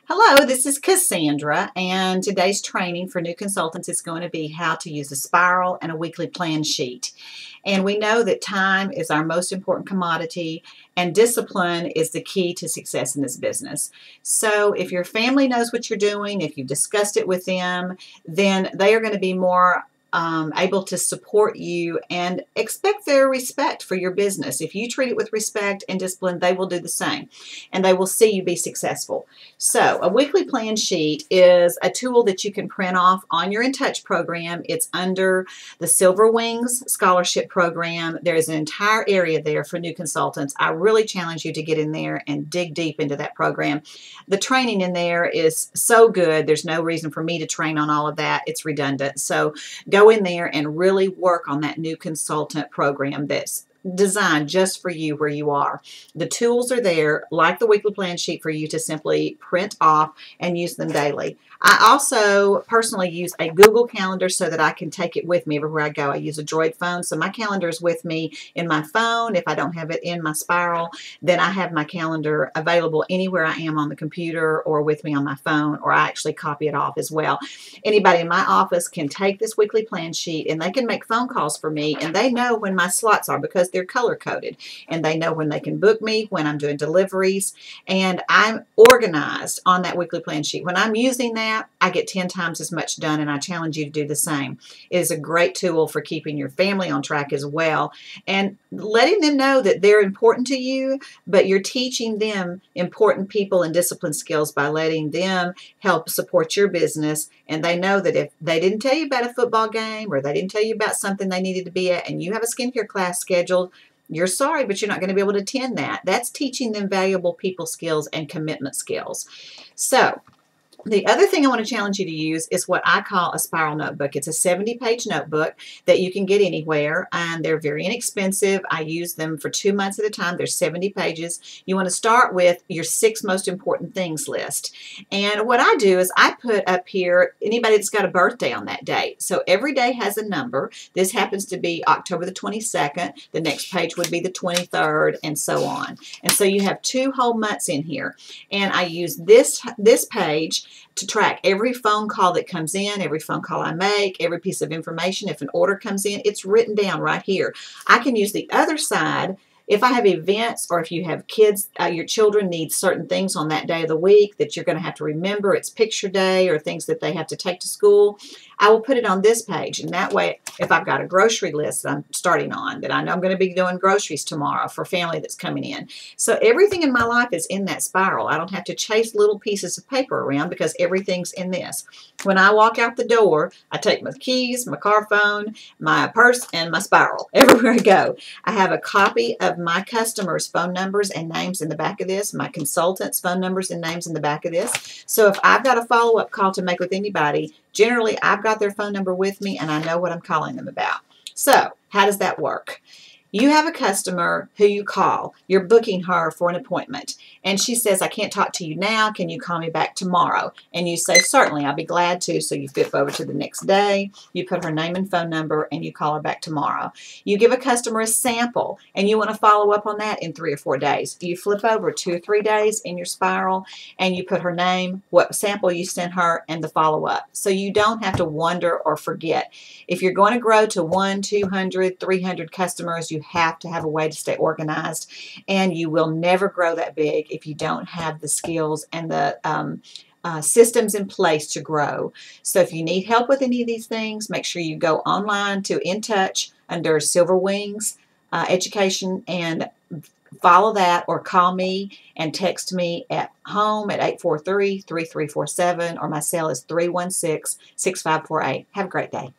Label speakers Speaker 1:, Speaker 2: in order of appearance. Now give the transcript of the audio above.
Speaker 1: Hello, this is Cassandra, and today's training for new consultants is going to be how to use a spiral and a weekly plan sheet. And we know that time is our most important commodity, and discipline is the key to success in this business. So if your family knows what you're doing, if you've discussed it with them, then they are going to be more able to support you and expect their respect for your business. If you treat it with respect and discipline, they will do the same, and they will see you be successful. So a weekly plan sheet is a tool that you can print off on your InTouch program. It's under the Silver Wings Scholarship Program. There is an entire area there for new consultants. I really challenge you to get in there and dig deep into that program. The training in there is so good. There's no reason for me to train on all of that. It's redundant. So go in there and really work on that new consultant program that's designed just for you where you are. The tools are there, like the weekly plan sheet, for you to simply print off and use them daily. I also personally use a Google Calendar so that I can take it with me everywhere I go. I use a Droid phone, so my calendar is with me in my phone. If I don't have it in my spiral, then I have my calendar available anywhere I am on the computer or with me on my phone, or I actually copy it off as well. Anybody in my office can take this weekly plan sheet and they can make phone calls for me, and they know when my slots are because they're color coded, and they know when they can book me, when I'm doing deliveries, and I'm organized on that weekly plan sheet. When I'm using that, I get 10 times as much done, and I challenge you to do the same. It is a great tool for keeping your family on track as well, and letting them know that they're important to you, but you're teaching them important people and discipline skills by letting them help support your business. And they know that if they didn't tell you about a football game, or they didn't tell you about something they needed to be at, and you have a skincare class scheduled, you're sorry, but you're not going to be able to attend that. That's teaching them valuable people skills and commitment skills. So the other thing I want to challenge you to use is what I call a spiral notebook. It's a 70-page notebook that you can get anywhere, and they're very inexpensive. I use them for 2 months at a time. There's 70 pages. You want to start with your 6 most important things list. And what I do is I put up here anybody that's got a birthday on that date. So every day has a number. This happens to be October the 22nd. The next page would be the 23rd, and so on. And so you have 2 whole months in here. And I use this page to track every phone call that comes in, every phone call I make, every piece of information. If an order comes in, it's written down right here. I can use the other side if I have events, or if you have kids, your children need certain things on that day of the week that you're going to have to remember. It's picture day or things that they have to take to school. I will put it on this page, and that way, if I've got a grocery list that I'm starting on, that I know I'm going to be doing groceries tomorrow for family that's coming in. So everything in my life is in that spiral. I don't have to chase little pieces of paper around because everything's in this. When I walk out the door, I take my keys, my car phone, my purse, and my spiral everywhere I go. I have a copy of my customers' phone numbers and names in the back of this, my consultants' phone numbers and names in the back of this. So if I've got a follow-up call to make with anybody, generally I've got their phone number with me and I know what I'm calling them about. So how does that work? You have a customer who you call. You're booking her for an appointment, and she says, I can't talk to you now. Can you call me back tomorrow? And you say, certainly, I'll be glad to. So you flip over to the next day. You put her name and phone number, and you call her back tomorrow. You give a customer a sample, and you want to follow up on that in 3 or 4 days. You flip over 2 or 3 days in your spiral, and you put her name, what sample you sent her, and the follow-up. So you don't have to wonder or forget. If you're going to grow to 100, 200, 300 customers, you have to have a way to stay organized, and you will never grow that big if you don't have the skills and the systems in place to grow. So if you need help with any of these things, make sure you go online to InTouch under Silver Wings Education and follow that, or call me and text me at home at 843-3347, or my cell is 316-6548. Have a great day.